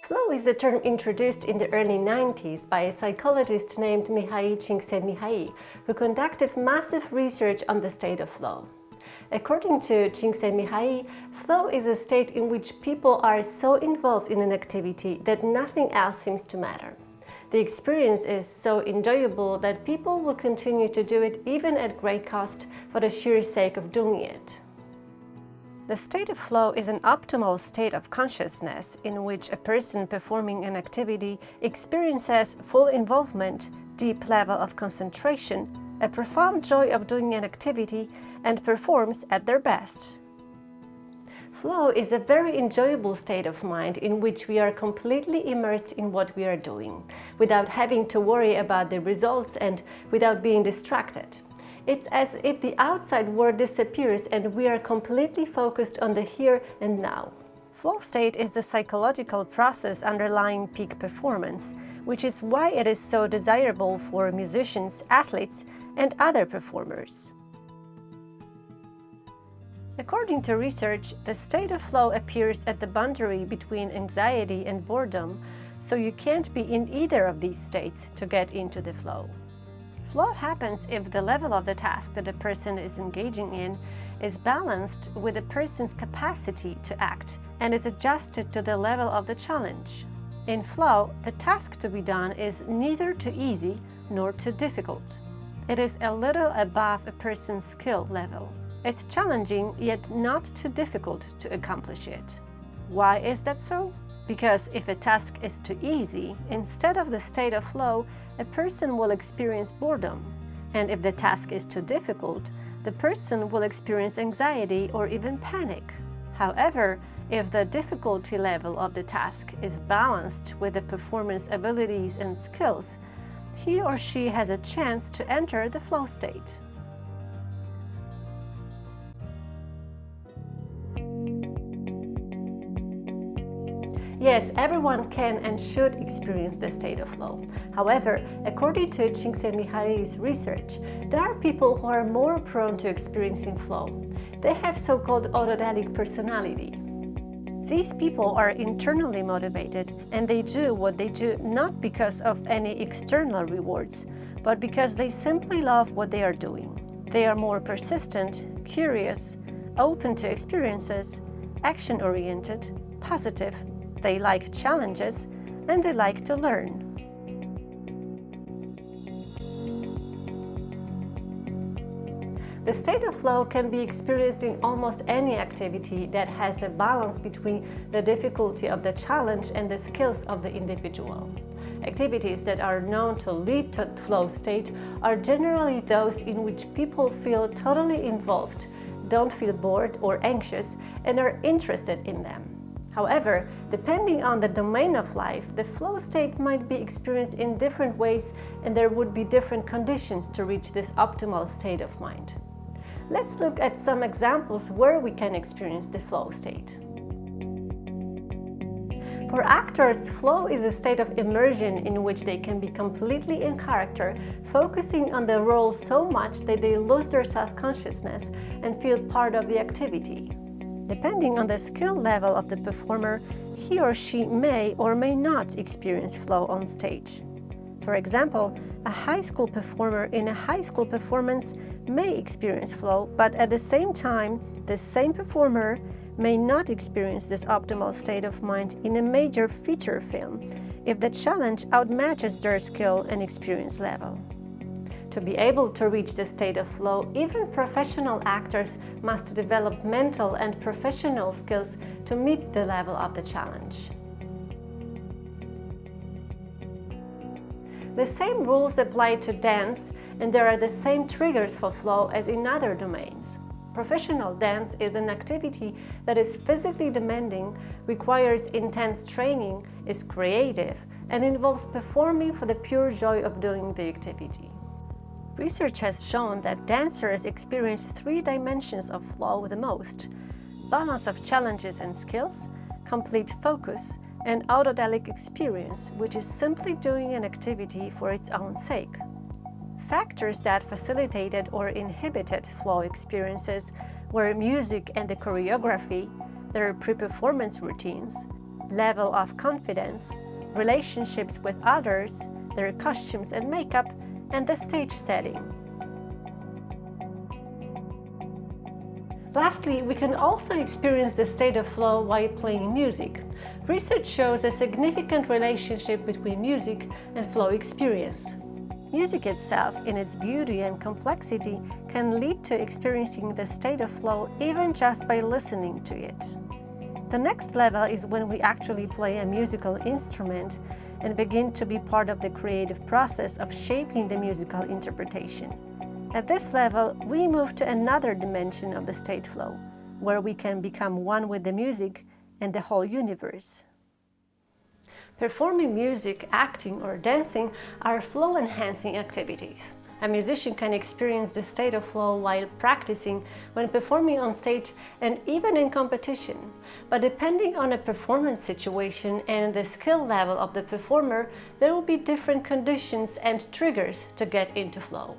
Flow is a term introduced in the early 90s by a psychologist named Mihaly Csikszentmihalyi, who conducted massive research on the state of flow. According to Csikszentmihalyi, flow is a state in which people are so involved in an activity that nothing else seems to matter. The experience is so enjoyable that people will continue to do it even at great cost for the sheer sake of doing it. The state of flow is an optimal state of consciousness in which a person performing an activity experiences full involvement, deep level of concentration, a profound joy of doing an activity, and performs at their best. Flow is a very enjoyable state of mind in which we are completely immersed in what we are doing, without having to worry about the results and without being distracted. It's as if the outside world disappears and we are completely focused on the here and now. Flow state is the psychological process underlying peak performance, which is why it is so desirable for musicians, athletes, and other performers. According to research, the state of flow appears at the boundary between anxiety and boredom, so you can't be in either of these states to get into the flow. Flow happens if the level of the task that a person is engaging in is balanced with a person's capacity to act and is adjusted to the level of the challenge. In flow, the task to be done is neither too easy nor too difficult. It is a little above a person's skill level. It's challenging yet not too difficult to accomplish it. Why is that so? Because if a task is too easy, instead of the state of flow, a person will experience boredom. And if the task is too difficult, the person will experience anxiety or even panic. However, if the difficulty level of the task is balanced with the performance abilities and skills, he or she has a chance to enter the flow state. Yes, everyone can and should experience the state of flow. However, according to Csikszentmihalyi's research, there are people who are more prone to experiencing flow. They have so-called autodelic personality. These people are internally motivated and they do what they do not because of any external rewards, but because they simply love what they are doing. They are more persistent, curious, open to experiences, action-oriented, positive. They like challenges and they like to learn. The state of flow can be experienced in almost any activity that has a balance between the difficulty of the challenge and the skills of the individual. Activities that are known to lead to flow state are generally those in which people feel totally involved, don't feel bored or anxious, and are interested in them. However, depending on the domain of life, the flow state might be experienced in different ways and there would be different conditions to reach this optimal state of mind. Let's look at some examples where we can experience the flow state. For actors, flow is a state of immersion in which they can be completely in character, focusing on the role so much that they lose their self-consciousness and feel part of the activity. Depending on the skill level of the performer, he or she may or may not experience flow on stage. For example, a high school performer in a high school performance may experience flow, but at the same time, the same performer may not experience this optimal state of mind in a major feature film if the challenge outmatches their skill and experience level. To be able to reach the state of flow, even professional actors must develop mental and professional skills to meet the level of the challenge. The same rules apply to dance, and there are the same triggers for flow as in other domains. Professional dance is an activity that is physically demanding, requires intense training, is creative, and involves performing for the pure joy of doing the activity. Research has shown that dancers experience 3 dimensions of flow the most: balance of challenges and skills, complete focus, and autodelic experience, which is simply doing an activity for its own sake. Factors that facilitated or inhibited flow experiences were music and the choreography, their pre-performance routines, level of confidence, relationships with others, their costumes and makeup, and the stage setting. Lastly, we can also experience the state of flow while playing music. Research shows a significant relationship between music and flow experience. Music itself, in its beauty and complexity, can lead to experiencing the state of flow even just by listening to it. The next level is when we actually play a musical instrument and begin to be part of the creative process of shaping the musical interpretation. At this level, we move to another dimension of the state flow, where we can become one with the music and the whole universe. Performing music, acting, or dancing are flow-enhancing activities. A musician can experience the state of flow while practicing, when performing on stage, and even in competition. But depending on a performance situation and the skill level of the performer, there will be different conditions and triggers to get into flow.